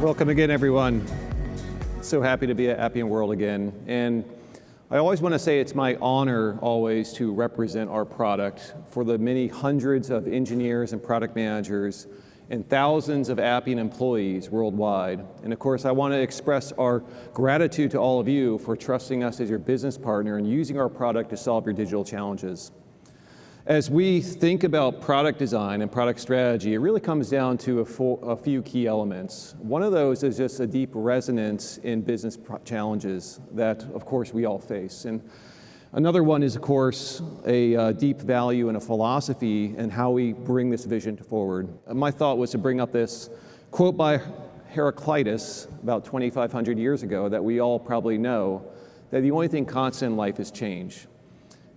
Welcome again, everyone. So happy to be at Appian World again. And I always want to say it's my honor always to represent our product for the many hundreds of engineers and product managers and thousands of Appian employees worldwide. And of course, I want to express our gratitude to all of you for trusting us as your business partner and using our product to solve your digital challenges. As we think about product design and product strategy, it really comes down to a few key elements. One of those is just a deep resonance in business challenges that, of course, we all face. And another one is, of course, a deep value and a philosophy in how we bring this vision forward. My thought was to bring up this quote by Heraclitus about 2,500 years ago that we all probably know, that the only thing constant in life is change.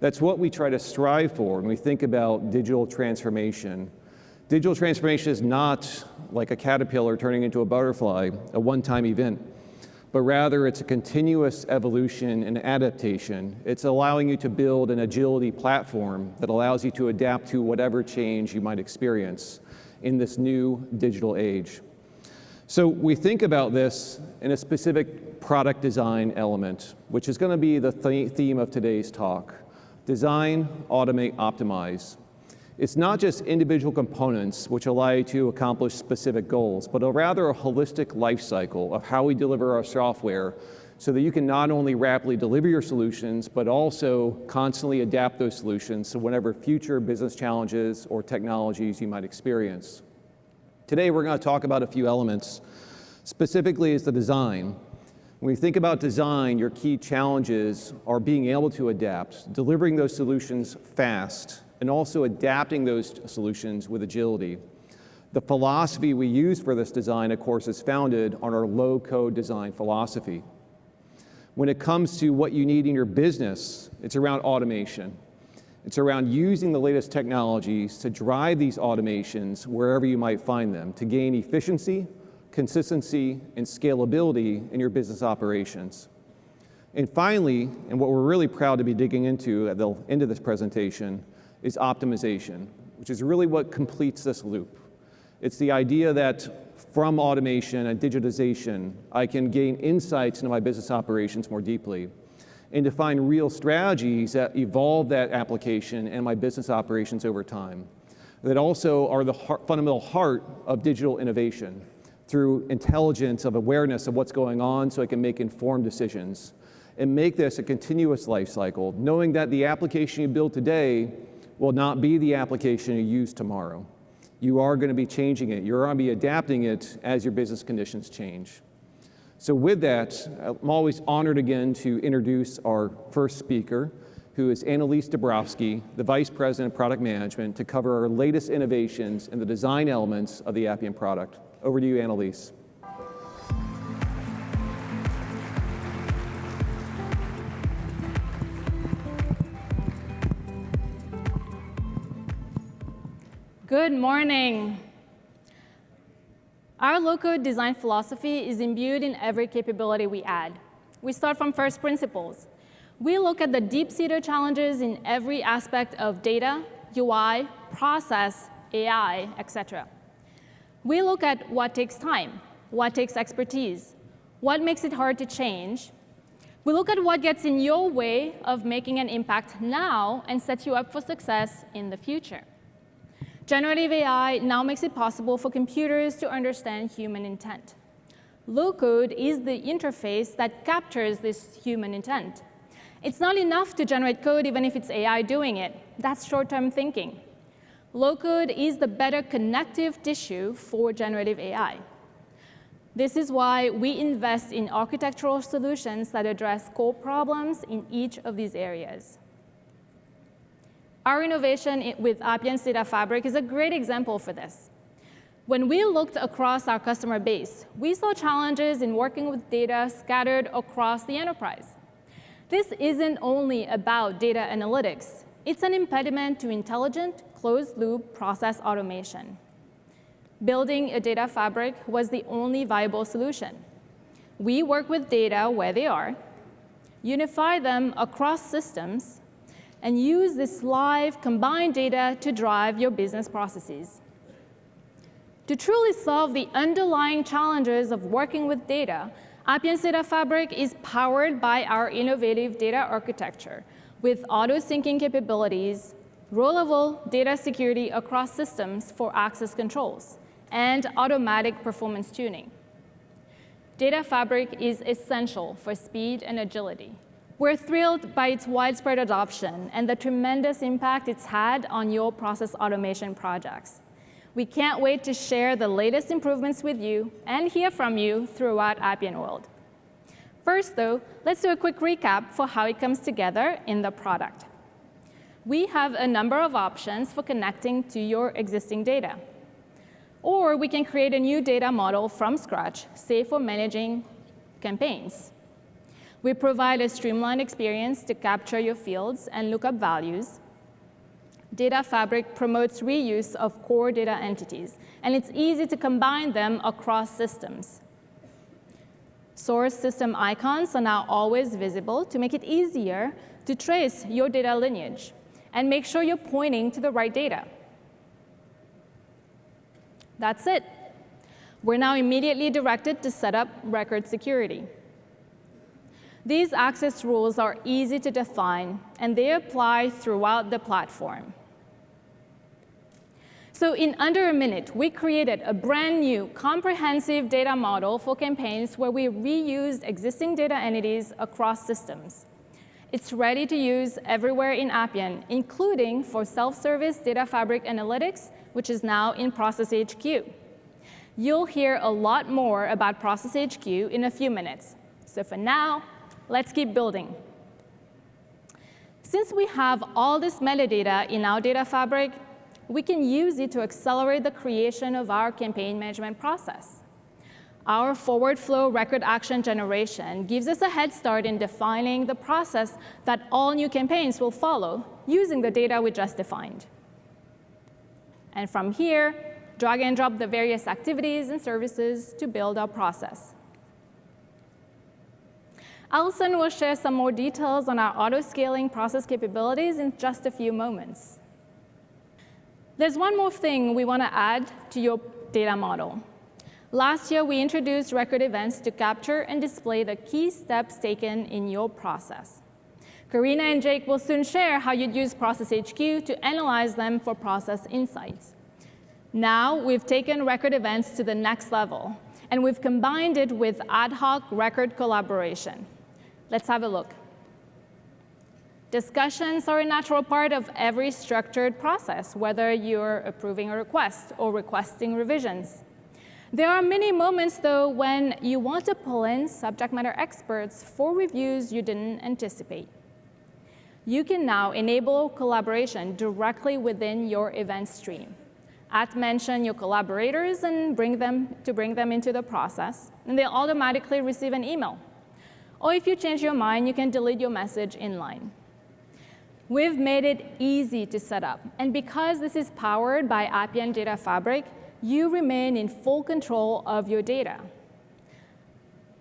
That's what we try to strive for when we think about digital transformation. Digital transformation is not like a caterpillar turning into a butterfly, a one-time event, but rather it's a continuous evolution and adaptation. It's allowing you to build an agility platform that allows you to adapt to whatever change you might experience in this new digital age. So we think about this in a specific product design element, which is going to be the theme of today's talk. Design, automate, optimize. It's not just individual components which allow you to accomplish specific goals, but rather a holistic life cycle of how we deliver our software so that you can not only rapidly deliver your solutions, but also constantly adapt those solutions to whatever future business challenges or technologies you might experience. Today, we're going to talk about a few elements. Specifically is the design. When you think about design, your key challenges are being able to adapt, delivering those solutions fast, and also adapting those solutions with agility. The philosophy we use for this design, of course, is founded on our low-code design philosophy. When it comes to what you need in your business, it's around automation. It's around using the latest technologies to drive these automations wherever you might find them, to gain efficiency, consistency, and scalability in your business operations. And finally, and what we're really proud to be digging into at the end of this presentation, is optimization, which is really what completes this loop. It's the idea that from automation and digitization, I can gain insights into my business operations more deeply and to find real strategies that evolve that application and my business operations over time, that also are the fundamental heart of digital innovation, through intelligence of awareness of what's going on so I can make informed decisions and make this a continuous life cycle, knowing that the application you build today will not be the application you use tomorrow. You are going to be changing it. You're going to be adapting it as your business conditions change. So with that, I'm always honored again to introduce our first speaker, who is Annalise Dabrowski, the Vice President of Product Management, to cover our latest innovations in the design elements of the Appian product. Over to you, Annalise. Good morning. Our low-code design philosophy is imbued in every capability we add. We start from first principles. We look at the deep-seated challenges in every aspect of data, UI, process, AI, etc. We look at what takes time, what takes expertise, what makes it hard to change. We look at what gets in your way of making an impact now and sets you up for success in the future. Generative AI now makes it possible for computers to understand human intent. Low-code is the interface that captures this human intent. It's not enough to generate code even if it's AI doing it. That's short-term thinking. Low-code is the better connective tissue for generative AI. This is why we invest in architectural solutions that address core problems in each of these areas. Our innovation with Appian's Data Fabric is a great example for this. When we looked across our customer base, we saw challenges in working with data scattered across the enterprise. This isn't only about data analytics. It's an impediment to intelligent, closed-loop process automation. Building a data fabric was the only viable solution. We work with data where they are, unify them across systems, and use this live, combined data to drive your business processes. To truly solve the underlying challenges of working with data, Appian's Data Fabric is powered by our innovative data architecture with auto-syncing capabilities, row-level data security across systems for access controls, and automatic performance tuning. Data Fabric is essential for speed and agility. We're thrilled by its widespread adoption and the tremendous impact it's had on your process automation projects. We can't wait to share the latest improvements with you and hear from you throughout Appian World. First, though, let's do a quick recap for how it comes together in the product. We have a number of options for connecting to your existing data. Or we can create a new data model from scratch, say for managing campaigns. We provide a streamlined experience to capture your fields and look up values. Data Fabric promotes reuse of core data entities, and it's easy to combine them across systems. Source system icons are now always visible to make it easier to trace your data lineage and make sure you're pointing to the right data. That's it. We're now immediately directed to set up record security. These access rules are easy to define, and they apply throughout the platform. So in under a minute, we created a brand new comprehensive data model for campaigns where we reused existing data entities across systems. It's ready to use everywhere in Appian, including for self-service Data Fabric analytics, which is now in Process HQ. You'll hear a lot more about Process HQ in a few minutes. So for now, let's keep building. Since we have all this metadata in our Data Fabric, we can use it to accelerate the creation of our campaign management process. Our forward flow record action generation gives us a head start in defining the process that all new campaigns will follow using the data we just defined. And from here, drag and drop the various activities and services to build our process. Alison will share some more details on our auto-scaling process capabilities in just a few moments. There's one more thing we want to add to your data model. Last year, we introduced record events to capture and display the key steps taken in your process. Karina and Jake will soon share how you'd use Process HQ to analyze them for process insights. Now, we've taken record events to the next level, and we've combined it with ad hoc record collaboration. Let's have a look. Discussions are a natural part of every structured process, whether you're approving a request or requesting revisions. There are many moments, though, when you want to pull in subject matter experts for reviews you didn't anticipate. You can now enable collaboration directly within your event stream. Mention your collaborators and bring them into the process, and they'll automatically receive an email. Or if you change your mind, you can delete your message inline. We've made it easy to set up, and because this is powered by Appian Data Fabric, you remain in full control of your data.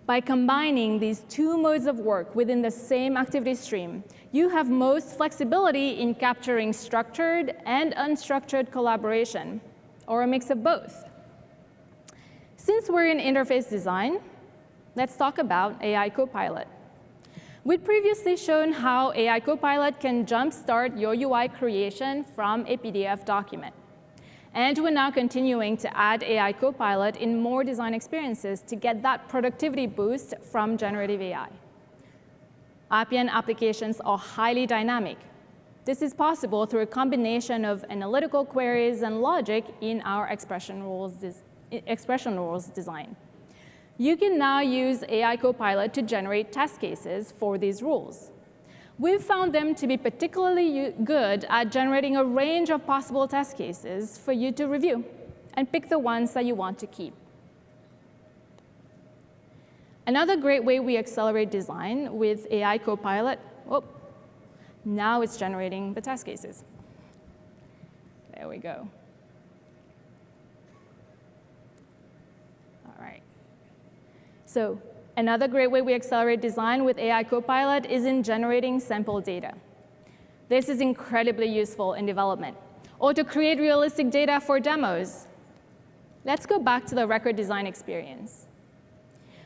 By combining these two modes of work within the same activity stream, you have most flexibility in capturing structured and unstructured collaboration, or a mix of both. Since we're in interface design, let's talk about AI Copilot. We'd previously shown how AI Copilot can jumpstart your UI creation from a PDF document. And we're now continuing to add AI Copilot in more design experiences to get that productivity boost from generative AI. Appian applications are highly dynamic. This is possible through a combination of analytical queries and logic in our expression rules design. You can now use AI Copilot to generate test cases for these rules. We've found them to be particularly good at generating a range of possible test cases for you to review and pick the ones that you want to keep. Another great way we accelerate design with AI Copilot, now it's generating the test cases. There we go. All right. So another great way we accelerate design with AI Copilot is in generating sample data. This is incredibly useful in development, or to create realistic data for demos. Let's go back to the record design experience.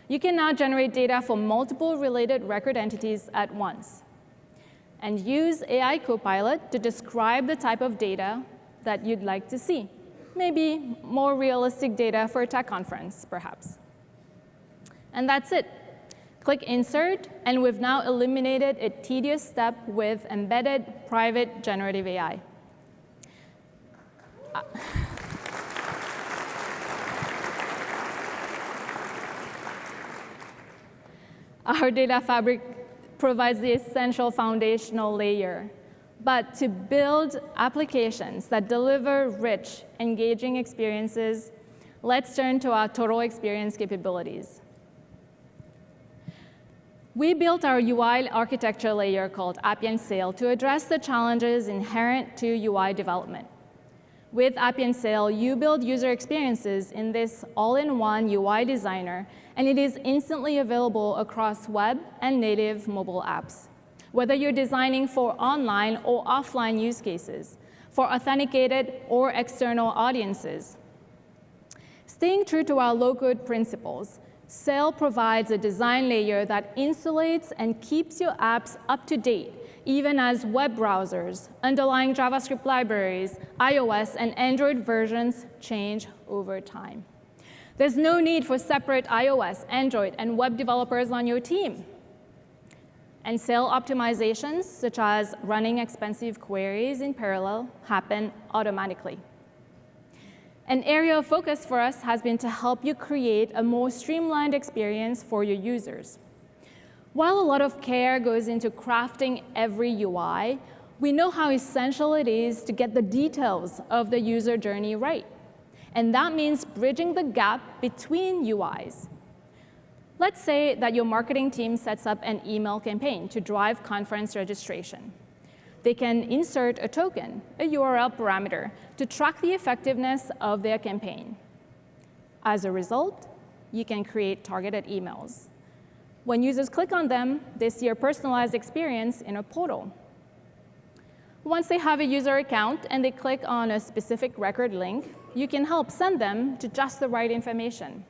You can now generate data for multiple related record entities at once and use AI Copilot to describe the type of data that you'd like to see. Maybe more realistic data for a tech conference, perhaps. And that's it. Click Insert, and we've now eliminated a tedious step with embedded private generative AI. Our data fabric provides the essential foundational layer. But to build applications that deliver rich, engaging experiences, let's turn to our total experience capabilities. We built our UI architecture layer called Appian Sail to address the challenges inherent to UI development. With Appian Sail, you build user experiences in this all-in-one UI designer, and it is instantly available across web and native mobile apps. Whether you're designing for online or offline use cases, for authenticated or external audiences. Staying true to our low-code principles, Sail provides a design layer that insulates and keeps your apps up to date, even as web browsers, underlying JavaScript libraries, iOS, and Android versions change over time. There's no need for separate iOS, Android, and web developers on your team. And Sail optimizations, such as running expensive queries in parallel, happen automatically. An area of focus for us has been to help you create a more streamlined experience for your users. While a lot of care goes into crafting every UI, we know how essential it is to get the details of the user journey right. And that means bridging the gap between UIs. Let's say that your marketing team sets up an email campaign to drive conference registration. They can insert a token, a URL parameter, to track the effectiveness of their campaign. As a result, you can create targeted emails. When users click on them, they see a personalized experience in a portal. Once they have a user account and they click on a specific record link, you can help send them to just the right information.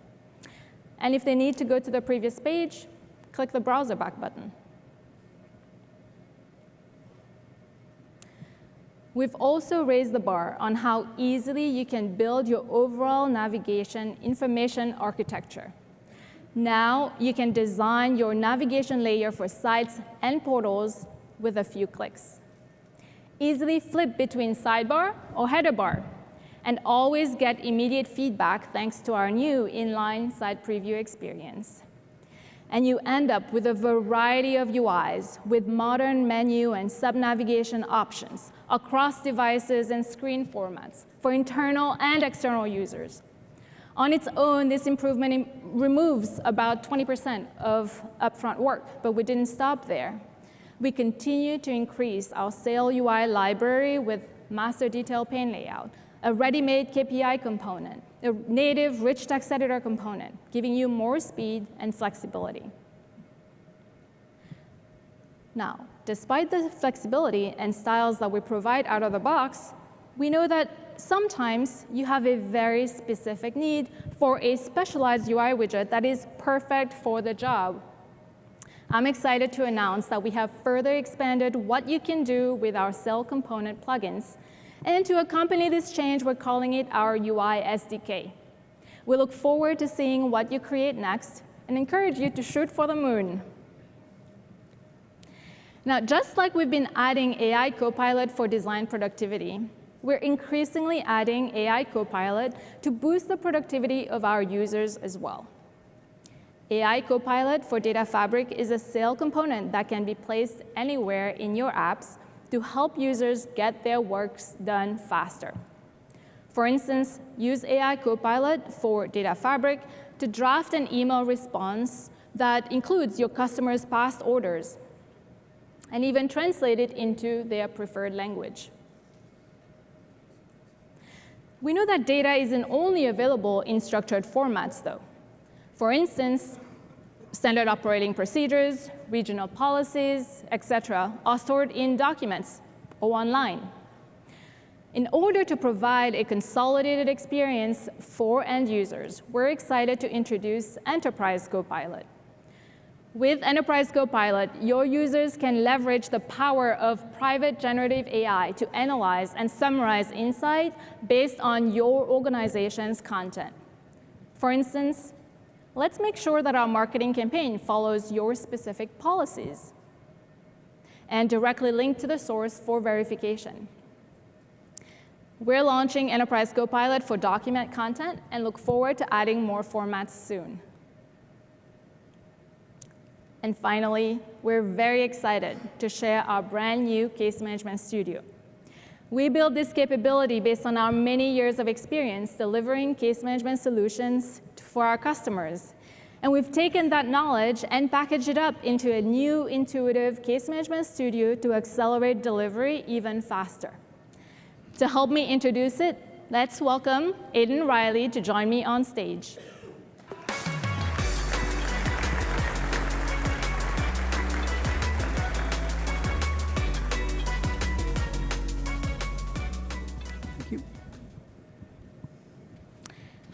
And if they need to go to the previous page, click the browser back button. We've also raised the bar on how easily you can build your overall navigation information architecture. Now you can design your navigation layer for sites and portals with a few clicks. Easily flip between sidebar or header bar, and always get immediate feedback thanks to our new inline site preview experience. And you end up with a variety of UIs with modern menu and sub-navigation options across devices and screen formats for internal and external users. On its own, this improvement removes about 20% of upfront work, but we didn't stop there. We continue to increase our Sail UI library with master detail pane layout, a ready-made KPI component, a native rich text editor component, giving you more speed and flexibility. Now, despite the flexibility and styles that we provide out of the box, we know that sometimes you have a very specific need for a specialized UI widget that is perfect for the job. I'm excited to announce that we have further expanded what you can do with our Sail component plugins. And to accompany this change, we're calling it our UI SDK. We look forward to seeing what you create next and encourage you to shoot for the moon. Now, just like we've been adding AI Copilot for design productivity, we're increasingly adding AI Copilot to boost the productivity of our users as well. AI Copilot for Data Fabric is a Sail component that can be placed anywhere in your apps to help users get their works done faster. For instance, use AI Copilot for Data Fabric to draft an email response that includes your customers' past orders, and even translate it into their preferred language. We know that data isn't only available in structured formats, though. For instance, standard operating procedures, regional policies, etc., are stored in documents or online. In order to provide a consolidated experience for end users, we're excited to introduce Enterprise Copilot. With Enterprise Copilot, your users can leverage the power of private generative AI to analyze and summarize insight based on your organization's content. For instance, let's make sure that our marketing campaign follows your specific policies and directly link to the source for verification. We're launching Enterprise Copilot for document content and look forward to adding more formats soon. And finally, we're very excited to share our brand new Case Management Studio. We built this capability based on our many years of experience delivering case management solutions for our customers. And we've taken that knowledge and packaged it up into a new intuitive Case Management Studio to accelerate delivery even faster. To help me introduce it, let's welcome Aidan Riley to join me on stage. Thank you.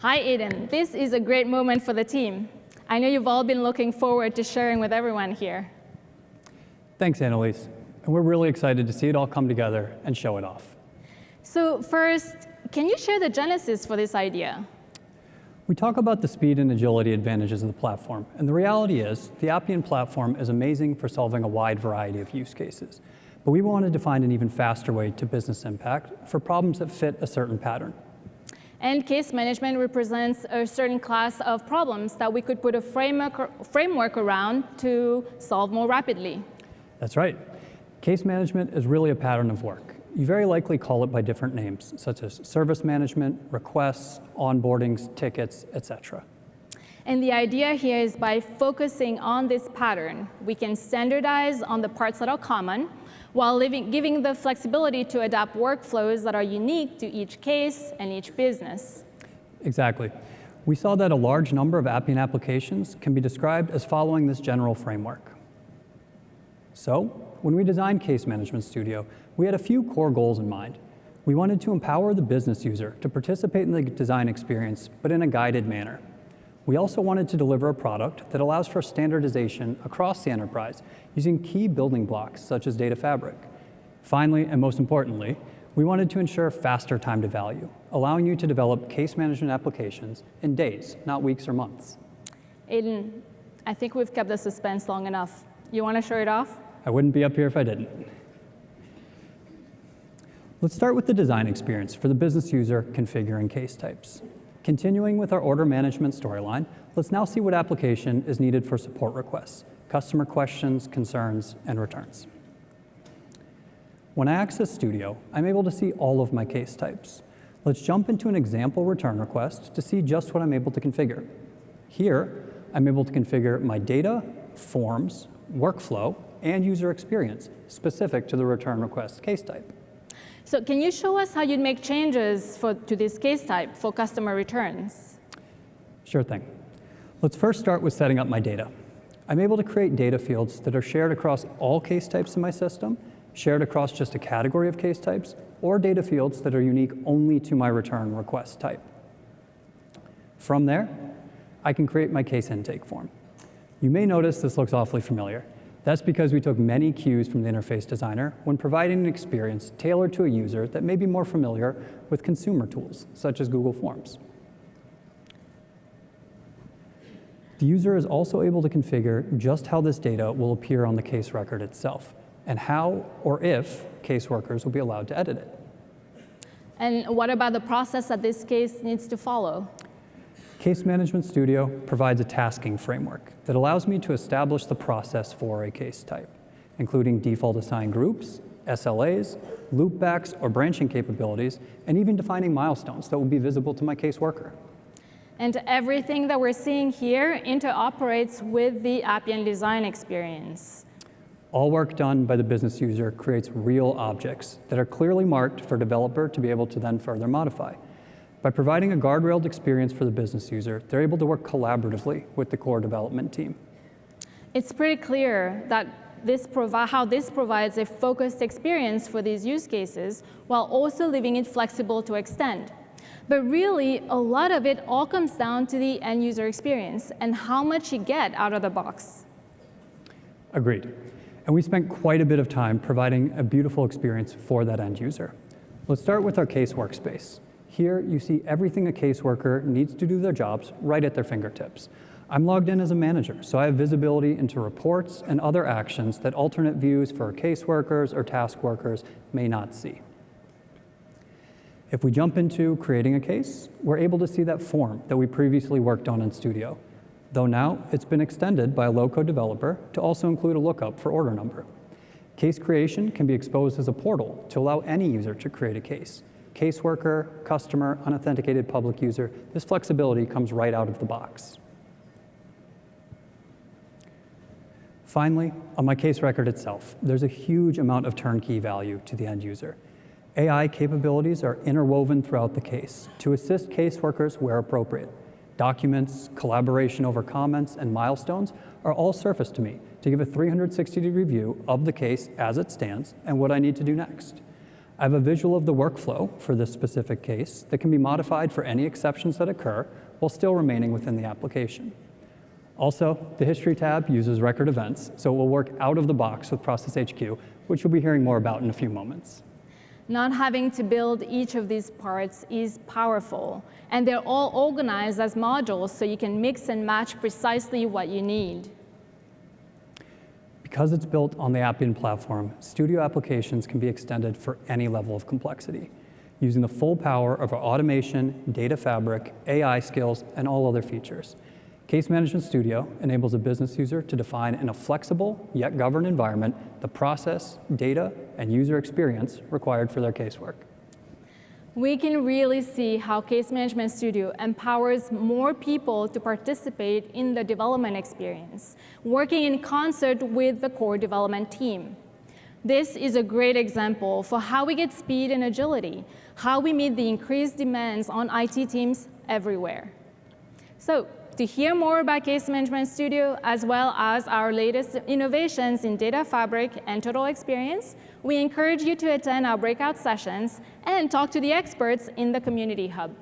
Hi, Aidan. This is a great moment for the team. I know you've all been looking forward to sharing with everyone here. Thanks, Annalise. And we're really excited to see it all come together and show it off. So first, can you share the genesis for this idea? We talk about the speed and agility advantages of the platform, and the reality is the Appian platform is amazing for solving a wide variety of use cases. But we wanted to find an even faster way to business impact for problems that fit a certain pattern. And case management represents a certain class of problems that we could put a framework around to solve more rapidly. That's right. Case management is really a pattern of work. You very likely call it by different names, such as service management, requests, onboardings, tickets, etc. And the idea here is by focusing on this pattern, we can standardize on the parts that are common, while giving the flexibility to adapt workflows that are unique to each case and each business. Exactly. We saw that a large number of Appian applications can be described as following this general framework. So, when we designed Case Management Studio, we had a few core goals in mind. We wanted to empower the business user to participate in the design experience, but in a guided manner. We also wanted to deliver a product that allows for standardization across the enterprise using key building blocks such as data fabric. Finally, and most importantly, we wanted to ensure faster time to value, allowing you to develop case management applications in days, not weeks or months. Aidan, I think we've kept the suspense long enough. You want to show it off? I wouldn't be up here if I didn't. Let's start with the design experience for the business user configuring case types. Continuing with our order management storyline, let's now see what application is needed for support requests, customer questions, concerns, and returns. When I access Studio, I'm able to see all of my case types. Let's jump into an example return request to see just what I'm able to configure. Here, I'm able to configure my data, forms, workflow, and user experience specific to the return request case type. So can you show us how you'd make changes to this case type for customer returns? Sure thing. Let's first start with setting up my data. I'm able to create data fields that are shared across all case types in my system, shared across just a category of case types, or data fields that are unique only to my return request type. From there, I can create my case intake form. You may notice this looks awfully familiar. That's because we took many cues from the interface designer when providing an experience tailored to a user that may be more familiar with consumer tools, such as Google Forms. The user is also able to configure just how this data will appear on the case record itself, and how or if caseworkers will be allowed to edit it. And what about the process that this case needs to follow? Case Management Studio provides a tasking framework that allows me to establish the process for a case type, including default assigned groups, SLAs, loopbacks or branching capabilities, and even defining milestones that will be visible to my caseworker. And everything that we're seeing here interoperates with the Appian design experience. All work done by the business user creates real objects that are clearly marked for a developer to be able to then further modify. By providing a guardrailed experience for the business user, they're able to work collaboratively with the core development team. It's pretty clear that how this provides a focused experience for these use cases while also leaving it flexible to extend. But really, a lot of it all comes down to the end user experience and how much you get out of the box. Agreed. And we spent quite a bit of time providing a beautiful experience for that end user. Let's start with our case workspace. Here, you see everything a caseworker needs to do their jobs right at their fingertips. I'm logged in as a manager, so I have visibility into reports and other actions that alternate views for caseworkers or task workers may not see. If we jump into creating a case, we're able to see that form that we previously worked on in Studio, though now it's been extended by a low-code developer to also include a lookup for order number. Case creation can be exposed as a portal to allow any user to create a case. Caseworker, customer, unauthenticated public user, this flexibility comes right out of the box. Finally, on my case record itself, there's a huge amount of turnkey value to the end user. AI capabilities are interwoven throughout the case to assist caseworkers where appropriate. Documents, collaboration over comments, and milestones are all surfaced to me to give a 360-degree view of the case as it stands and what I need to do next. I have a visual of the workflow for this specific case that can be modified for any exceptions that occur while still remaining within the application. Also, the History tab uses record events, so it will work out of the box with Process HQ, which you'll be hearing more about in a few moments. Not having to build each of these parts is powerful, and they're all organized as modules so you can mix and match precisely what you need. Because it's built on the Appian platform, Studio applications can be extended for any level of complexity, using the full power of our automation, data fabric, AI skills, and all other features. Case Management Studio enables a business user to define in a flexible yet governed environment the process, data, and user experience required for their casework. We can really see how Case Management Studio empowers more people to participate in the development experience, working in concert with the core development team. This is a great example for how we get speed and agility, how we meet the increased demands on IT teams everywhere. So, to hear more about Case Management Studio, as well as our latest innovations in data fabric and total experience, we encourage you to attend our breakout sessions and talk to the experts in the Community Hub.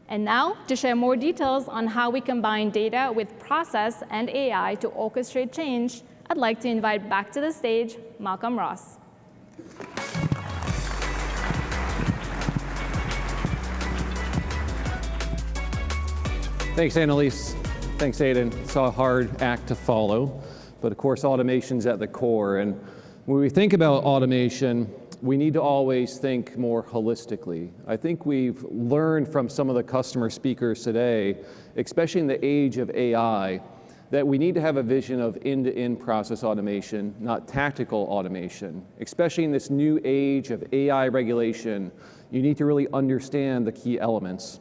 And now, to share more details on how we combine data with process and AI to orchestrate change, I'd like to invite back to the stage Malcolm Ross. Thanks, Annalise. Thanks, Aidan. It's a hard act to follow, but of course, automation's at the core. And when we think about automation, we need to always think more holistically. I think we've learned from some of the customer speakers today, especially in the age of AI, that we need to have a vision of end-to-end process automation, not tactical automation. Especially in this new age of AI regulation, you need to really understand the key elements.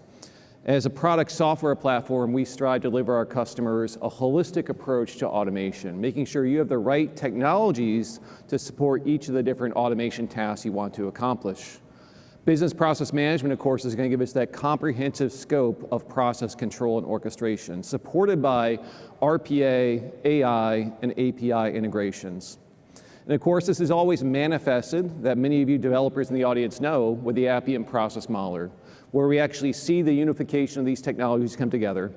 As a product software platform, we strive to deliver our customers a holistic approach to automation, making sure you have the right technologies to support each of the different automation tasks you want to accomplish. Business process management, of course, is going to give us that comprehensive scope of process control and orchestration, supported by RPA, AI, and API integrations. And of course, this is always manifested, that many of you developers in the audience know, with the Appian Process Modeler, where we actually see the unification of these technologies come together.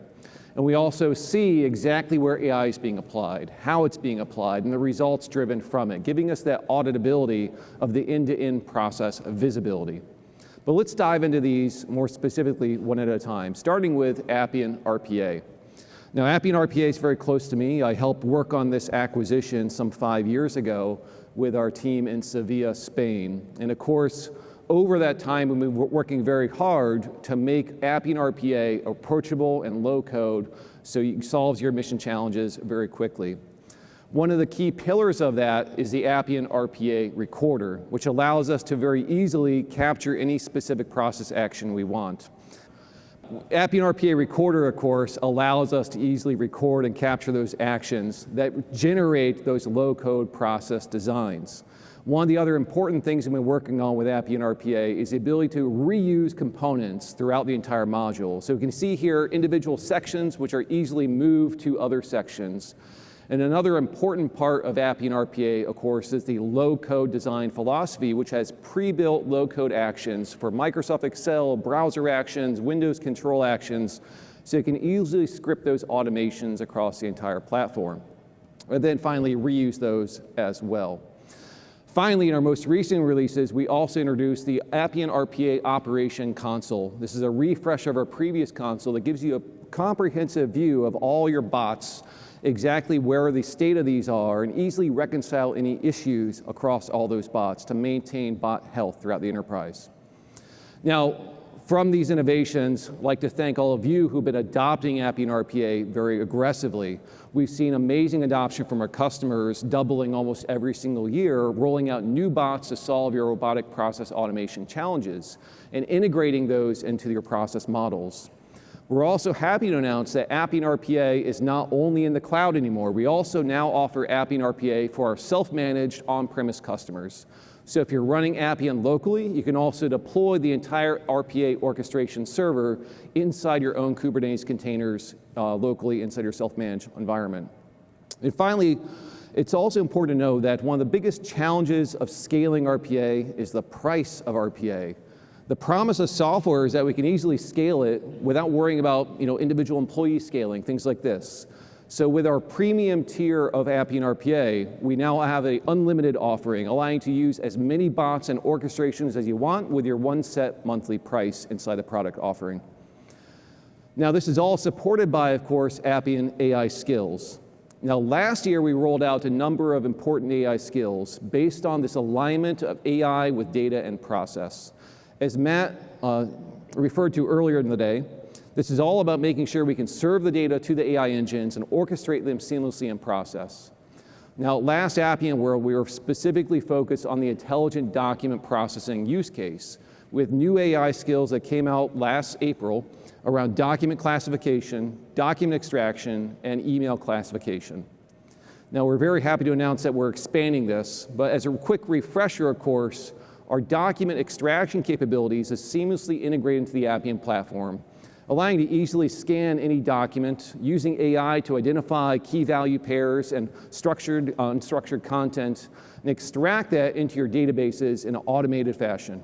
And we also see exactly where AI is being applied, how it's being applied, and the results driven from it, giving us that auditability of the end-to-end process visibility. But let's dive into these more specifically one at a time, starting with Appian RPA. Now, Appian RPA is very close to me. I helped work on this acquisition some 5 years ago with our team in Sevilla, Spain. And of course, over that time, we've been working very hard to make Appian RPA approachable and low code so it solves your mission challenges very quickly. One of the key pillars of that is the Appian RPA recorder, which allows us to very easily capture any specific process action we want. Appian RPA recorder, of course, allows us to easily record and capture those actions that generate those low-code process designs. One of the other important things we've been working on with Appian RPA is the ability to reuse components throughout the entire module. So you can see here individual sections which are easily moved to other sections. And another important part of Appian RPA, of course, is the low-code design philosophy, which has pre-built low-code actions for Microsoft Excel, browser actions, Windows control actions, so you can easily script those automations across the entire platform. And then finally, reuse those as well. Finally, in our most recent releases, we also introduced the Appian RPA Operation Console. This is a refresh of our previous console that gives you a comprehensive view of all your bots, exactly where the state of these are, and easily reconcile any issues across all those bots to maintain bot health throughout the enterprise. Now, from these innovations, I'd like to thank all of you who've been adopting Appian RPA very aggressively. We've seen amazing adoption from our customers, doubling almost every single year, rolling out new bots to solve your robotic process automation challenges, and integrating those into your process models. We're also happy to announce that Appian RPA is not only in the cloud anymore, we also now offer Appian RPA for our self-managed on-premise customers. So if you're running Appian locally, you can also deploy the entire RPA orchestration server inside your own Kubernetes containers locally inside your self-managed environment. And finally, it's also important to know that one of the biggest challenges of scaling RPA is the price of RPA. The promise of software is that we can easily scale it without worrying about individual employee scaling, things like this. So with our premium tier of Appian RPA, we now have an unlimited offering, allowing you to use as many bots and orchestrations as you want with your one set monthly price inside the product offering. Now this is all supported by, of course, Appian AI skills. Now last year we rolled out a number of important AI skills based on this alignment of AI with data and process. As Matt referred to earlier in the day, this is all about making sure we can serve the data to the AI engines and orchestrate them seamlessly in process. Now, last Appian World, we were specifically focused on the intelligent document processing use case with new AI skills that came out last April around document classification, document extraction, and email classification. Now, we're very happy to announce that we're expanding this, but as a quick refresher, of course, our document extraction capabilities is seamlessly integrated into the Appian platform, allowing you to easily scan any document using AI to identify key value pairs and structured, unstructured content and extract that into your databases in an automated fashion.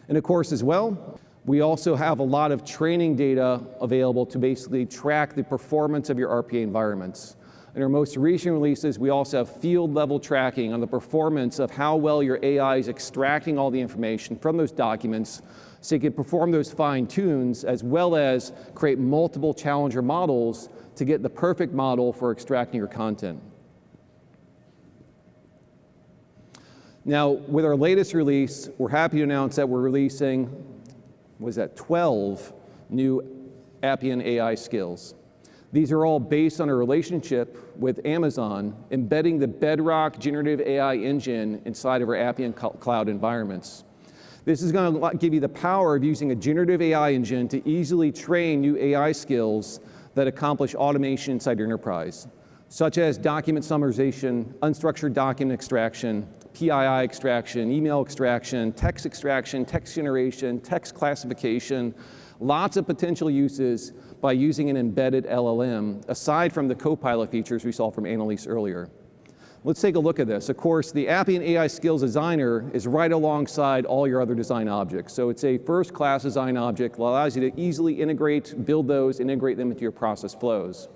And of course, as well, we also have a lot of training data available to basically track the performance of your RPA environments. In our most recent releases, we also have field-level tracking on the performance of how well your AI is extracting all the information from those documents so you can perform those fine-tunes as well as create multiple challenger models to get the perfect model for extracting your content. Now, with our latest release, we're happy to announce that we're releasing, 12 new Appian AI skills. These are all based on a relationship with Amazon, embedding the Bedrock generative AI engine inside of our Appian cloud environments. This is going to give you the power of using a generative AI engine to easily train new AI skills that accomplish automation inside your enterprise, such as document summarization, unstructured document extraction, PII extraction, email extraction, text generation, text classification, lots of potential uses by using an embedded LLM, aside from the Copilot features we saw from Annalise earlier. Let's take a look at this. Of course, the Appian AI Skills Designer is right alongside all your other design objects. So it's a first-class design object that allows you to easily integrate them into your process flows.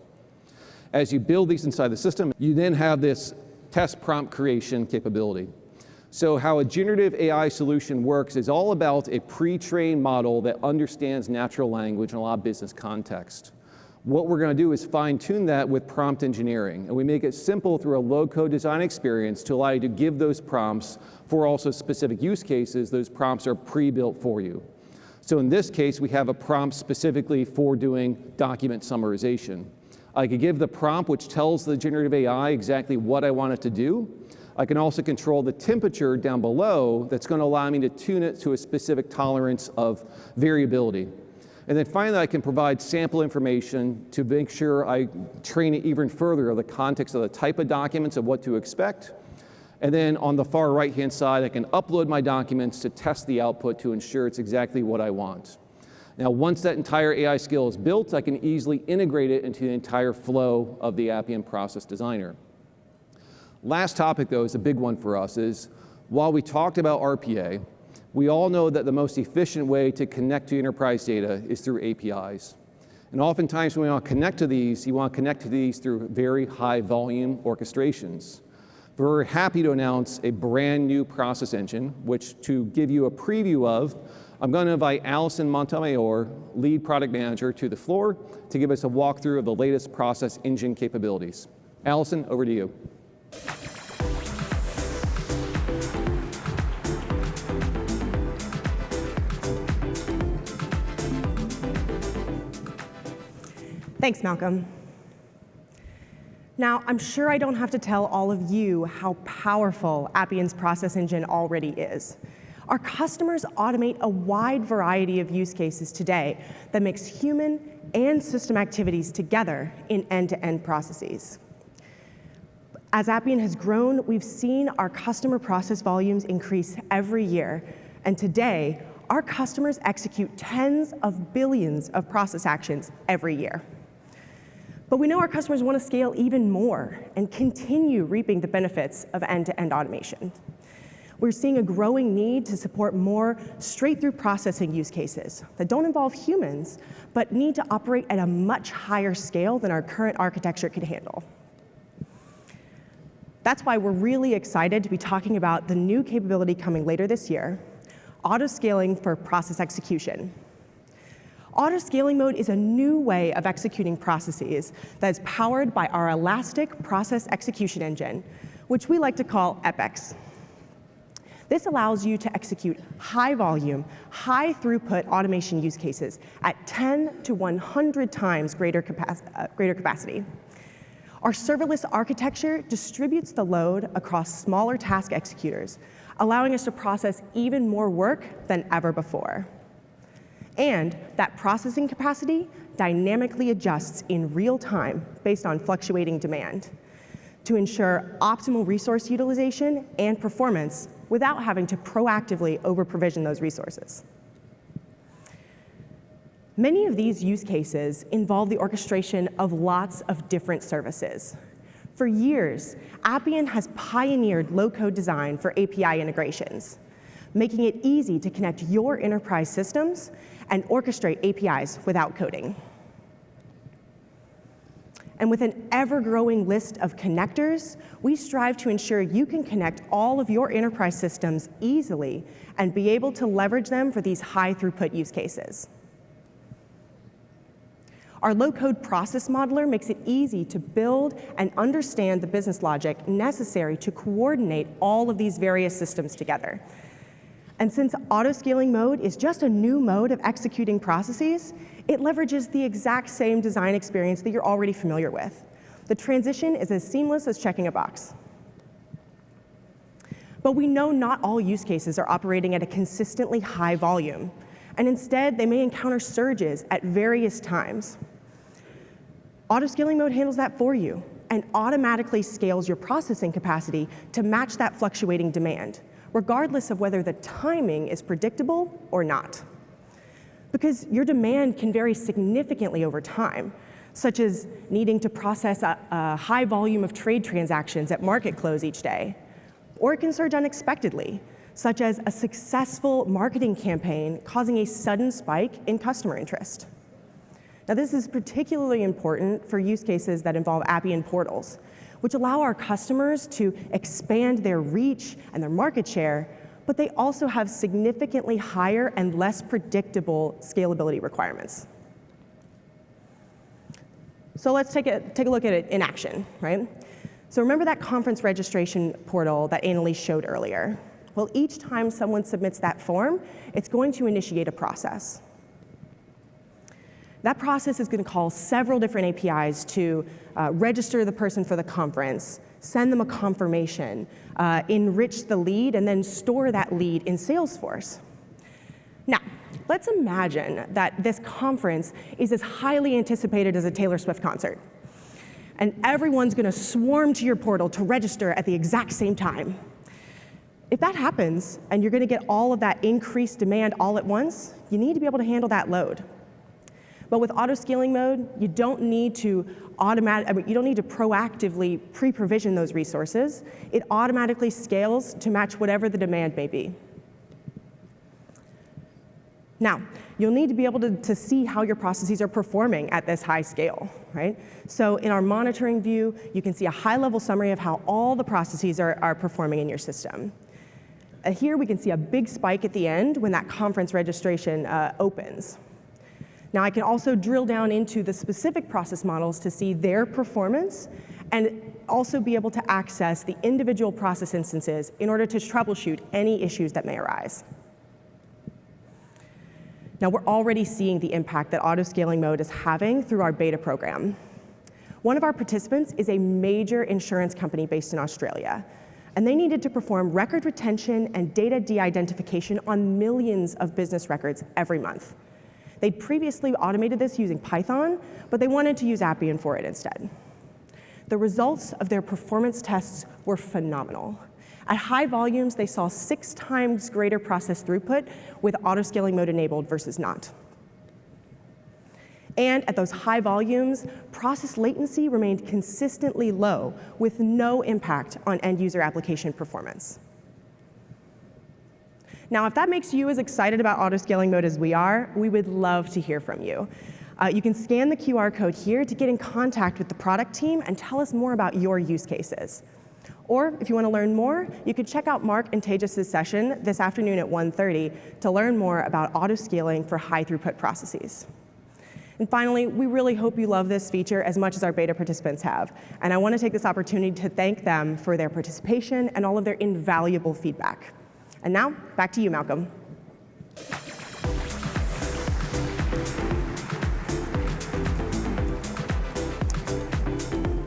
As you build these inside the system, you then have this test prompt creation capability. So how a generative AI solution works is all about a pre-trained model that understands natural language and a lot of business context. What we're going to do is fine-tune that with prompt engineering, and we make it simple through a low-code design experience to allow you to give those prompts for also specific use cases. Those prompts are pre-built for you. So in this case, we have a prompt specifically for doing document summarization. I could give the prompt which tells the generative AI exactly what I want it to do. I can also control the temperature down below that's going to allow me to tune it to a specific tolerance of variability. And then finally, I can provide sample information to make sure I train it even further of the context of the type of documents of what to expect. And then on the far right-hand side, I can upload my documents to test the output to ensure it's exactly what I want. Now, once that entire AI skill is built, I can easily integrate it into the entire flow of the Appian Process Designer. Last topic, though, is a big one for us, is while we talked about RPA, we all know that the most efficient way to connect to enterprise data is through APIs. And oftentimes when we want to connect to these, you want to connect to these through very high volume orchestrations. We're happy to announce a brand new process engine, which to give you a preview of, I'm going to invite Allison Montemayor, lead product manager, to the floor to give us a walkthrough of the latest process engine capabilities. Allison, over to you. Thanks, Malcolm. Now, I'm sure I don't have to tell all of you how powerful Appian's process engine already is. Our customers automate a wide variety of use cases today that mix human and system activities together in end-to-end processes. As Appian has grown, we've seen our customer process volumes increase every year, and today, our customers execute tens of billions of process actions every year. But we know our customers want to scale even more and continue reaping the benefits of end-to-end automation. We're seeing a growing need to support more straight-through processing use cases that don't involve humans, but need to operate at a much higher scale than our current architecture can handle. That's why we're really excited to be talking about the new capability coming later this year, auto-scaling for process execution. Auto-scaling mode is a new way of executing processes that is powered by our elastic process execution engine, which we like to call EPEX. This allows you to execute high-volume, high-throughput automation use cases at 10 to 100 times greater capacity. Our serverless architecture distributes the load across smaller task executors, allowing us to process even more work than ever before. And that processing capacity dynamically adjusts in real time based on fluctuating demand to ensure optimal resource utilization and performance without having to proactively over-provision those resources. Many of these use cases involve the orchestration of lots of different services. For years, Appian has pioneered low-code design for API integrations, making it easy to connect your enterprise systems and orchestrate APIs without coding. And with an ever-growing list of connectors, we strive to ensure you can connect all of your enterprise systems easily and be able to leverage them for these high-throughput use cases. Our low-code process modeler makes it easy to build and understand the business logic necessary to coordinate all of these various systems together. And since auto-scaling mode is just a new mode of executing processes, it leverages the exact same design experience that you're already familiar with. The transition is as seamless as checking a box. But we know not all use cases are operating at a consistently high volume, and instead they may encounter surges at various times. Auto-scaling mode handles that for you and automatically scales your processing capacity to match that fluctuating demand, regardless of whether the timing is predictable or not. Because your demand can vary significantly over time, such as needing to process a high volume of trade transactions at market close each day. Or it can surge unexpectedly, such as a successful marketing campaign causing a sudden spike in customer interest. Now, this is particularly important for use cases that involve Appian portals, which allow our customers to expand their reach and their market share, but they also have significantly higher and less predictable scalability requirements. So let's take a look at it in action, right? So remember that conference registration portal that Annalise showed earlier? Well, each time someone submits that form, it's going to initiate a process. That process is going to call several different APIs to register the person for the conference, send them a confirmation, enrich the lead, and then store that lead in Salesforce. Now, let's imagine that this conference is as highly anticipated as a Taylor Swift concert. And everyone's going to swarm to your portal to register at the exact same time. If that happens, and you're going to get all of that increased demand all at once, you need to be able to handle that load. But with auto-scaling mode, you don't need to proactively pre-provision those resources. It automatically scales to match whatever the demand may be. Now, you'll need to be able to see how your processes are performing at this high scale, right? So in our monitoring view, you can see a high-level summary of how all the processes are performing in your system. Here we can see a big spike at the end when that conference registration opens. Now I can also drill down into the specific process models to see their performance and also be able to access the individual process instances in order to troubleshoot any issues that may arise. Now we're already seeing the impact that auto-scaling mode is having through our beta program. One of our participants is a major insurance company based in Australia, and they needed to perform record retention and data de-identification on millions of business records every month. They'd previously automated this using Python, but they wanted to use Appian for it instead. The results of their performance tests were phenomenal. At high volumes, they saw 6 times greater process throughput with auto-scaling mode enabled versus not. And at those high volumes, process latency remained consistently low with no impact on end-user application performance. Now, if that makes you as excited about auto-scaling mode as we are, we would love to hear from you. You can scan the QR code here to get in contact with the product team and tell us more about your use cases. Or if you want to learn more, you can check out Mark and Tejas' session this afternoon at 1:30 to learn more about auto-scaling for high-throughput processes. And finally, we really hope you love this feature as much as our beta participants have. And I want to take this opportunity to thank them for their participation and all of their invaluable feedback. And now, back to you, Malcolm.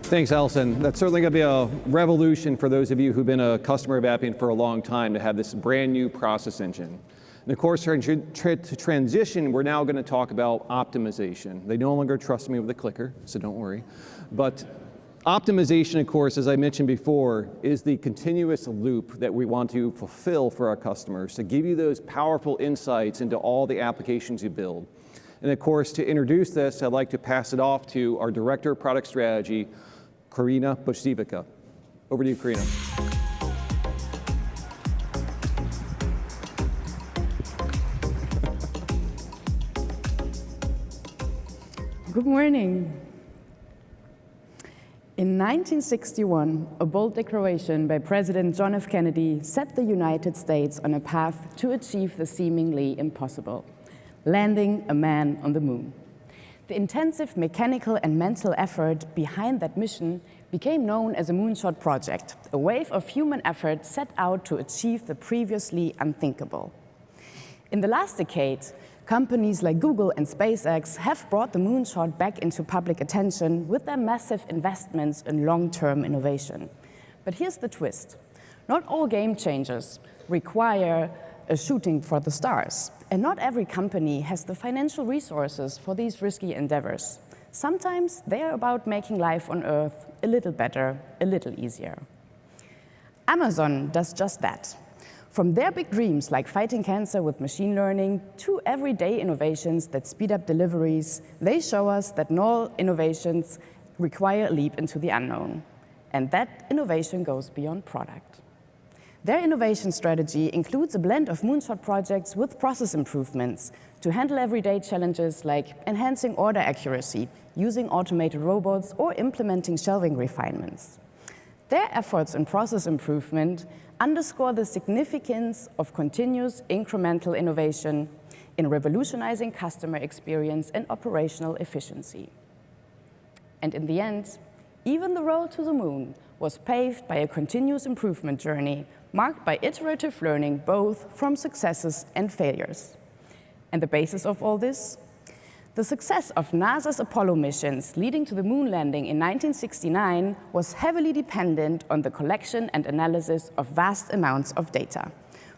Thanks, Allison. That's certainly going to be a revolution for those of you who've been a customer of Appian for a long time to have this brand new process engine. And of course, to transition, we're now going to talk about optimization. They no longer trust me with the clicker, so don't worry. But optimization, of course, as I mentioned before, is the continuous loop that we want to fulfill for our customers to give you those powerful insights into all the applications you build. And of course, to introduce this, I'd like to pass it off to our Director of Product Strategy, Karina Bościvica. Over to you, Karina. Good morning. In 1961, a bold declaration by President John F. Kennedy set the United States on a path to achieve the seemingly impossible, landing a man on the moon. The intensive mechanical and mental effort behind that mission became known as a Moonshot Project, a wave of human effort set out to achieve the previously unthinkable. In the last decade, companies like Google and SpaceX have brought the moonshot back into public attention with their massive investments in long-term innovation. But here's the twist. Not all game changers require a shooting for the stars, and not every company has the financial resources for these risky endeavors. Sometimes they're about making life on Earth a little better, a little easier. Amazon does just that. From their big dreams like fighting cancer with machine learning to everyday innovations that speed up deliveries, they show us that no innovations require a leap into the unknown. And that innovation goes beyond product. Their innovation strategy includes a blend of moonshot projects with process improvements to handle everyday challenges like enhancing order accuracy, using automated robots, or implementing shelving refinements. Their efforts in process improvement underscore the significance of continuous incremental innovation in revolutionizing customer experience and operational efficiency. And in the end, even the road to the moon was paved by a continuous improvement journey marked by iterative learning both from successes and failures. And the basis of all this? The success of NASA's Apollo missions leading to the moon landing in 1969 was heavily dependent on the collection and analysis of vast amounts of data.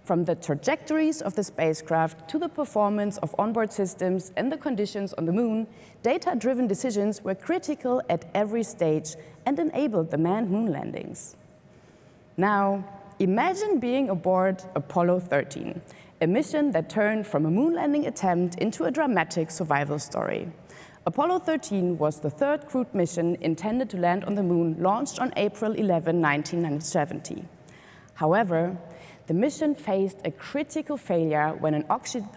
From the trajectories of the spacecraft to the performance of onboard systems and the conditions on the moon, data-driven decisions were critical at every stage and enabled the manned moon landings. Now, imagine being aboard Apollo 13 a mission that turned from a moon landing attempt into a dramatic survival story. Apollo 13 was the third crewed mission intended to land on the moon, launched on April 11, 1970. However, the mission faced a critical failure when an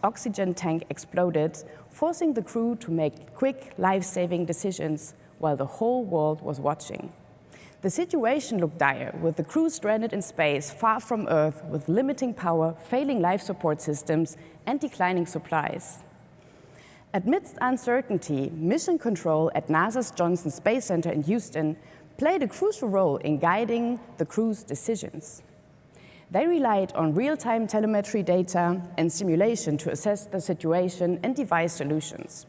oxygen tank exploded, forcing the crew to make quick, life-saving decisions while the whole world was watching. The situation looked dire, with the crew stranded in space, far from Earth, with limiting power, failing life support systems, and declining supplies. Amidst uncertainty, mission control at NASA's Johnson Space Center in Houston played a crucial role in guiding the crew's decisions. They relied on real-time telemetry data and simulation to assess the situation and devise solutions.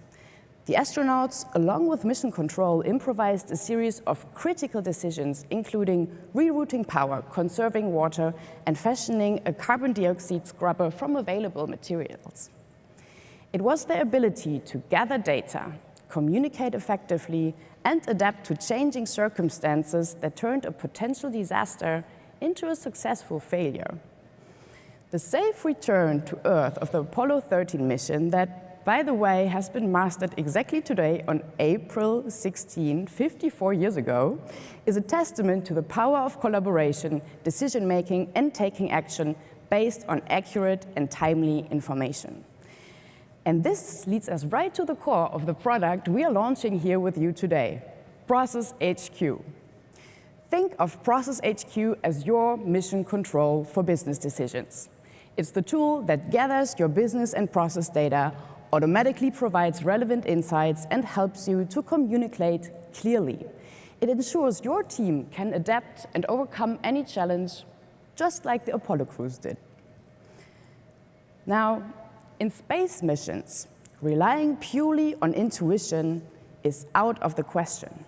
The astronauts, along with mission control, improvised a series of critical decisions, including rerouting power, conserving water, and fashioning a carbon dioxide scrubber from available materials. It was their ability to gather data, communicate effectively, and adapt to changing circumstances that turned a potential disaster into a successful failure. The safe return to Earth of the Apollo 13 mission that, by the way, has been mastered exactly today on April 16, 54 years ago, is a testament to the power of collaboration, decision-making, and taking action based on accurate and timely information. And this leads us right to the core of the product we are launching here with you today, Process HQ. Think of Process HQ as your mission control for business decisions. It's the tool that gathers your business and process data, automatically provides relevant insights, and helps you to communicate clearly. It ensures your team can adapt and overcome any challenge, just like the Apollo crews did. Now, in space missions, relying purely on intuition is out of the question.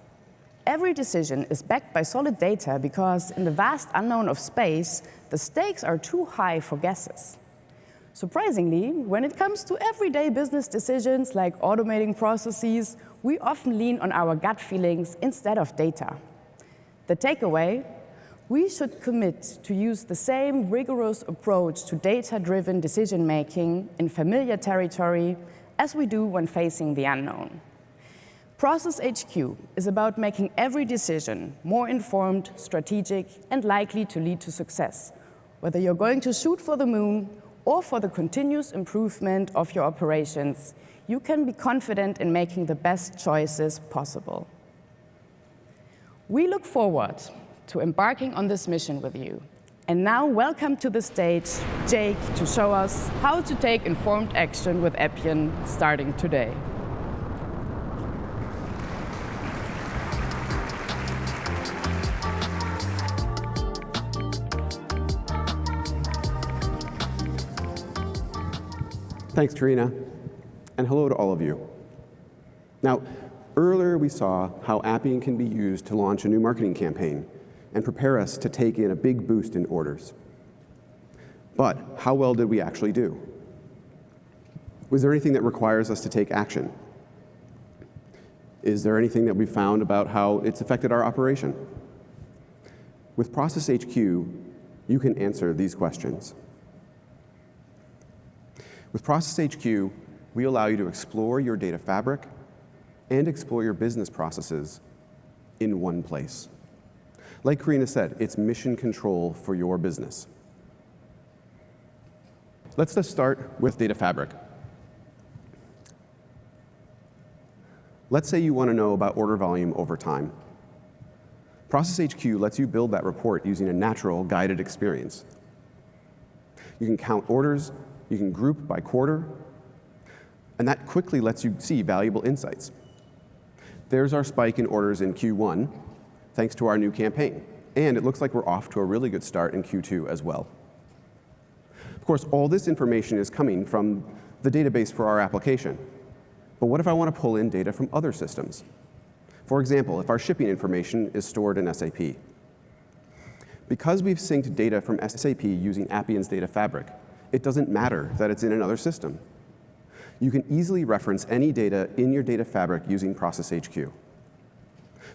Every decision is backed by solid data because in the vast unknown of space, the stakes are too high for guesses. Surprisingly, when it comes to everyday business decisions like automating processes, we often lean on our gut feelings instead of data. The takeaway: we should commit to use the same rigorous approach to data-driven decision-making in familiar territory as we do when facing the unknown. Process HQ is about making every decision more informed, strategic, and likely to lead to success, whether you're going to shoot for the moon or for the continuous improvement of your operations. You can be confident in making the best choices possible. We look forward to embarking on this mission with you. And now welcome to the stage Jake to show us how to take informed action with Appian starting today. Thanks, Tarina, and hello to all of you. Now, earlier we saw how Appian can be used to launch a new marketing campaign and prepare us to take in a big boost in orders. But how well did we actually do? Was there anything that requires us to take action? Is there anything that we found about how it's affected our operation? With Process HQ, you can answer these questions. With Process HQ, we allow you to explore your data fabric and explore your business processes in one place. Like Karina said, it's mission control for your business. Let's just start with data fabric. Let's say you want to know about order volume over time. Process HQ lets you build that report using a natural guided experience. You can count orders, you can group by quarter, and that quickly lets you see valuable insights. There's our spike in orders in Q1, thanks to our new campaign. And it looks like we're off to a really good start in Q2 as well. Of course, all this information is coming from the database for our application. But what if I want to pull in data from other systems? For example, if our shipping information is stored in SAP. Because we've synced data from SAP using Appian's data fabric, it doesn't matter that it's in another system. You can easily reference any data in your data fabric using Process HQ.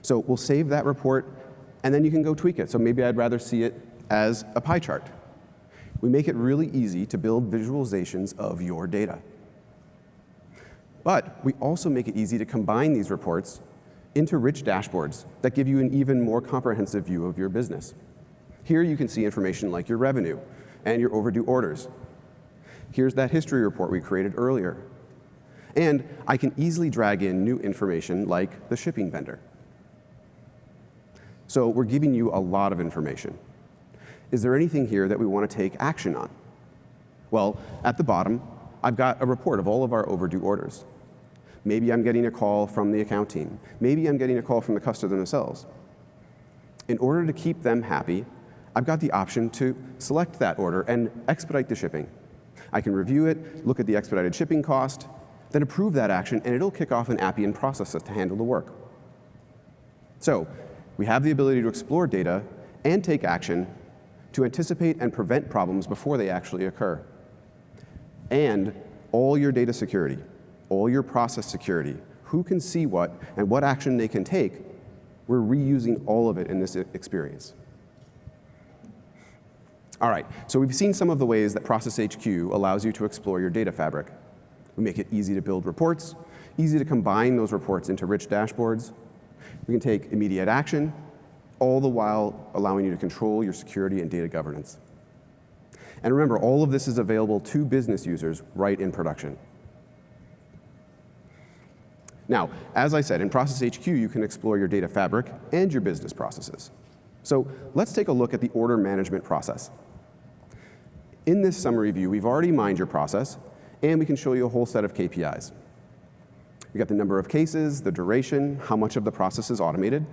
So we'll save that report, and then you can go tweak it. So maybe I'd rather see it as a pie chart. We make it really easy to build visualizations of your data. But we also make it easy to combine these reports into rich dashboards that give you an even more comprehensive view of your business. Here you can see information like your revenue and your overdue orders. Here's that history report we created earlier. And I can easily drag in new information like the shipping vendor. So we're giving you a lot of information. Is there anything here that we want to take action on? Well, at the bottom, I've got a report of all of our overdue orders. Maybe I'm getting a call from the account team. Maybe I'm getting a call from the customer themselves. In order to keep them happy, I've got the option to select that order and expedite the shipping. I can review it, look at the expedited shipping cost, then approve that action, and it'll kick off an Appian process to handle the work. So we have the ability to explore data and take action to anticipate and prevent problems before they actually occur. And all your data security, all your process security, who can see what and what action they can take, we're reusing all of it in this experience. All right, so we've seen some of the ways that Process HQ allows you to explore your data fabric. We make it easy to build reports, easy to combine those reports into rich dashboards. We can take immediate action, all the while allowing you to control your security and data governance. And remember, all of this is available to business users right in production. Now, as I said, in Process HQ, you can explore your data fabric and your business processes. So let's take a look at the order management process. In this summary view, we've already mined your process, and we can show you a whole set of KPIs. We got the number of cases, the duration, how much of the process is automated.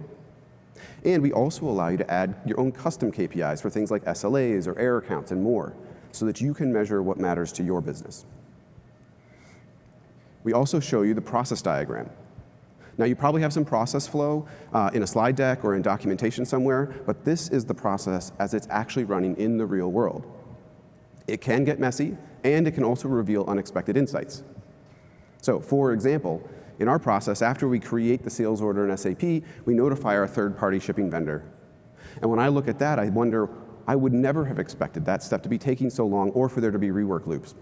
And we also allow you to add your own custom KPIs for things like SLAs or error counts and more, so that you can measure what matters to your business. We also show you the process diagram. Now, you probably have some process flow in a slide deck or in documentation somewhere, but this is the process as it's actually running in the real world. It can get messy, and it can also reveal unexpected insights. So, for example, in our process, after we create the sales order in SAP, we notify our third-party shipping vendor. And when I look at that, I wonder, I would never have expected that step to be taking so long or for there to be rework loops.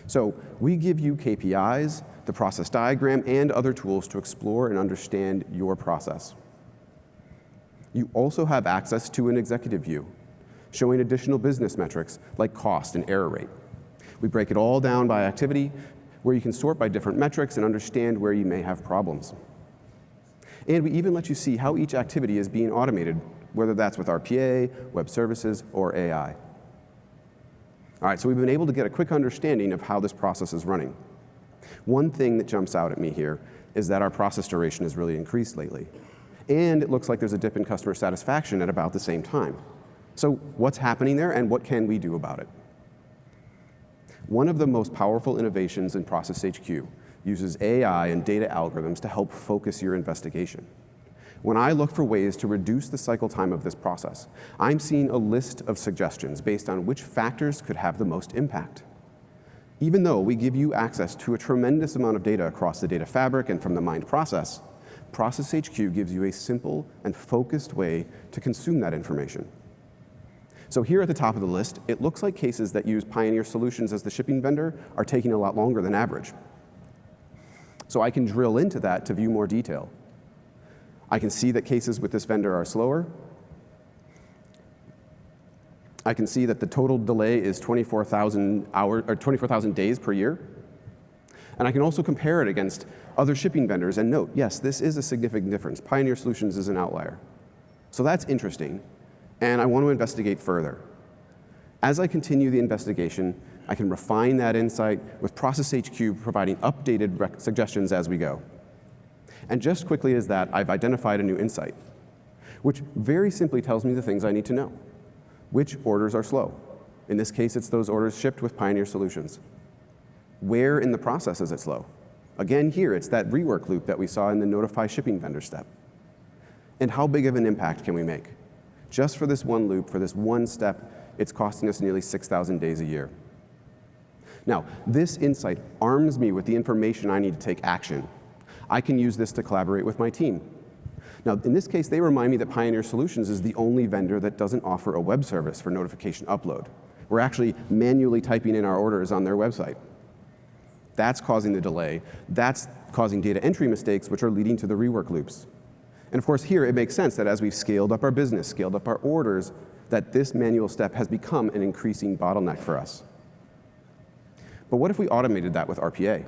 So we give you KPIs, the process diagram, and other tools to explore and understand your process. You also have access to an executive view, showing additional business metrics like cost and error rate. We break it all down by activity, where you can sort by different metrics and understand where you may have problems. And we even let you see how each activity is being automated, whether that's with RPA, web services, or AI. All right, so we've been able to get a quick understanding of how this process is running. One thing that jumps out at me here is that our process duration has really increased lately. And it looks like there's a dip in customer satisfaction at about the same time. So what's happening there, and what can we do about it? One of the most powerful innovations in Process HQ uses AI and data algorithms to help focus your investigation. When I look for ways to reduce the cycle time of this process, I'm seeing a list of suggestions based on which factors could have the most impact. Even though we give you access to a tremendous amount of data across the data fabric and from the mined process, Process HQ gives you a simple and focused way to consume that information. So here at the top of the list, it looks like cases that use Pioneer Solutions as the shipping vendor are taking a lot longer than average. So I can drill into that to view more detail. I can see that cases with this vendor are slower. I can see that the total delay is 24,000 days per year. And I can also compare it against other shipping vendors and note, yes, this is a significant difference. Pioneer Solutions is an outlier. So that's interesting, and I want to investigate further. As I continue the investigation, I can refine that insight with Process HQ providing updated suggestions as we go. And just quickly as that, I've identified a new insight, which very simply tells me the things I need to know. Which orders are slow? In this case, it's those orders shipped with Pioneer Solutions. Where in the process is it slow? Again, here, it's that rework loop that we saw in the notify shipping vendor step. And how big of an impact can we make? Just for this one loop, for this one step, it's costing us nearly 6,000 days a year. Now, this insight arms me with the information I need to take action. I can use this to collaborate with my team. Now, in this case, they remind me that Pioneer Solutions is the only vendor that doesn't offer a web service for notification upload. We're actually manually typing in our orders on their website. That's causing the delay. That's causing data entry mistakes, which are leading to the rework loops. And of course, here it makes sense that as we've scaled up our business, scaled up our orders, that this manual step has become an increasing bottleneck for us. But what if we automated that with RPA?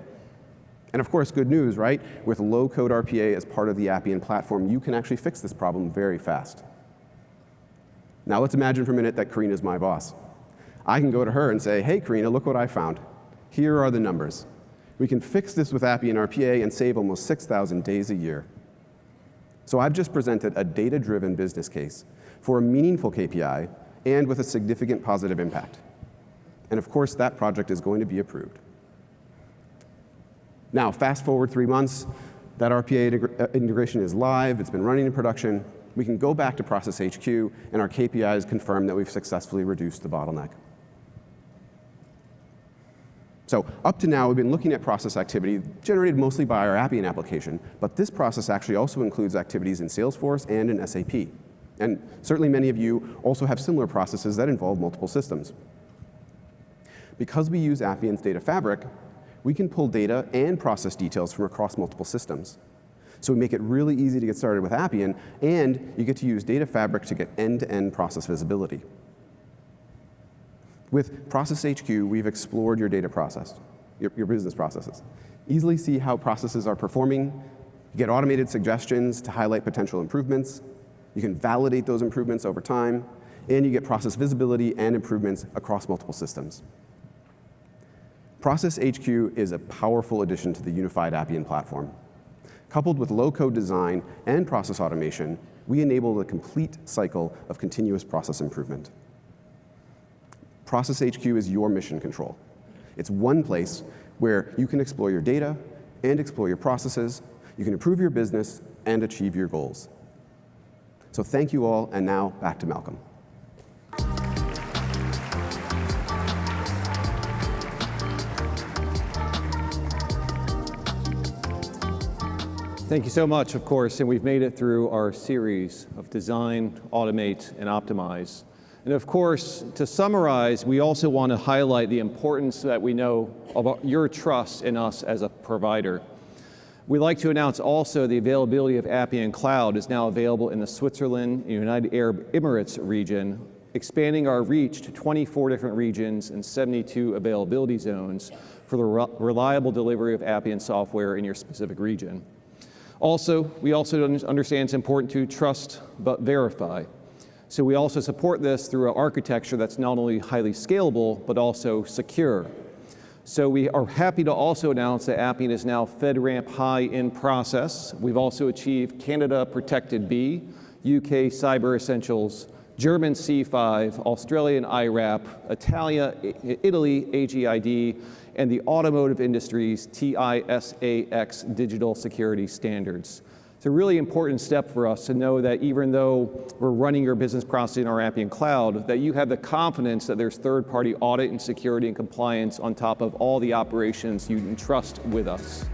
And of course, good news, right? With low-code RPA as part of the Appian platform, you can actually fix this problem very fast. Now let's imagine for a minute that Karina's my boss. I can go to her and say, hey, Karina, look what I found. Here are the numbers. We can fix this with Appian RPA and save almost 6,000 days a year. So I've just presented a data-driven business case for a meaningful KPI and with a significant positive impact. And of course, that project is going to be approved. Now, fast forward 3 months, that RPA integration is live, it's been running in production. We can go back to Process HQ, and our KPIs confirm that we've successfully reduced the bottleneck. So up to now, we've been looking at process activity generated mostly by our Appian application, but this process actually also includes activities in Salesforce and in SAP. And certainly many of you also have similar processes that involve multiple systems. Because we use Appian's data fabric, we can pull data and process details from across multiple systems. So we make it really easy to get started with Appian, and you get to use data fabric to get end-to-end process visibility. With Process HQ, we've explored your data process, your business processes. Easily see how processes are performing. You get automated suggestions to highlight potential improvements. You can validate those improvements over time, and you get process visibility and improvements across multiple systems. Process HQ is a powerful addition to the unified Appian platform. Coupled with low-code design and process automation, we enable the complete cycle of continuous process improvement. Process HQ is your mission control. It's one place where you can explore your data and explore your processes, you can improve your business and achieve your goals. So thank you all, and now back to Malcolm. Thank you so much, of course, and we've made it through our series of design, automate, and optimize. And of course, to summarize, we also want to highlight the importance that we know of your trust in us as a provider. We'd like to announce also the availability of Appian Cloud is now available in the Switzerland and United Arab Emirates region, expanding our reach to 24 different regions and 72 availability zones for the reliable delivery of Appian software in your specific region. Also, we also understand it's important to trust but verify. So we also support this through an architecture that's not only highly scalable, but also secure. So we are happy to also announce that Appian is now FedRAMP High in process. We've also achieved Canada Protected B, UK Cyber Essentials, German C5, Australian IRAP, Italy AGID, and the automotive industry's TISAX digital security standards. It's a really important step for us to know that even though we're running your business process in our Appian Cloud, that you have the confidence that there's third-party audit and security and compliance on top of all the operations you entrust with us.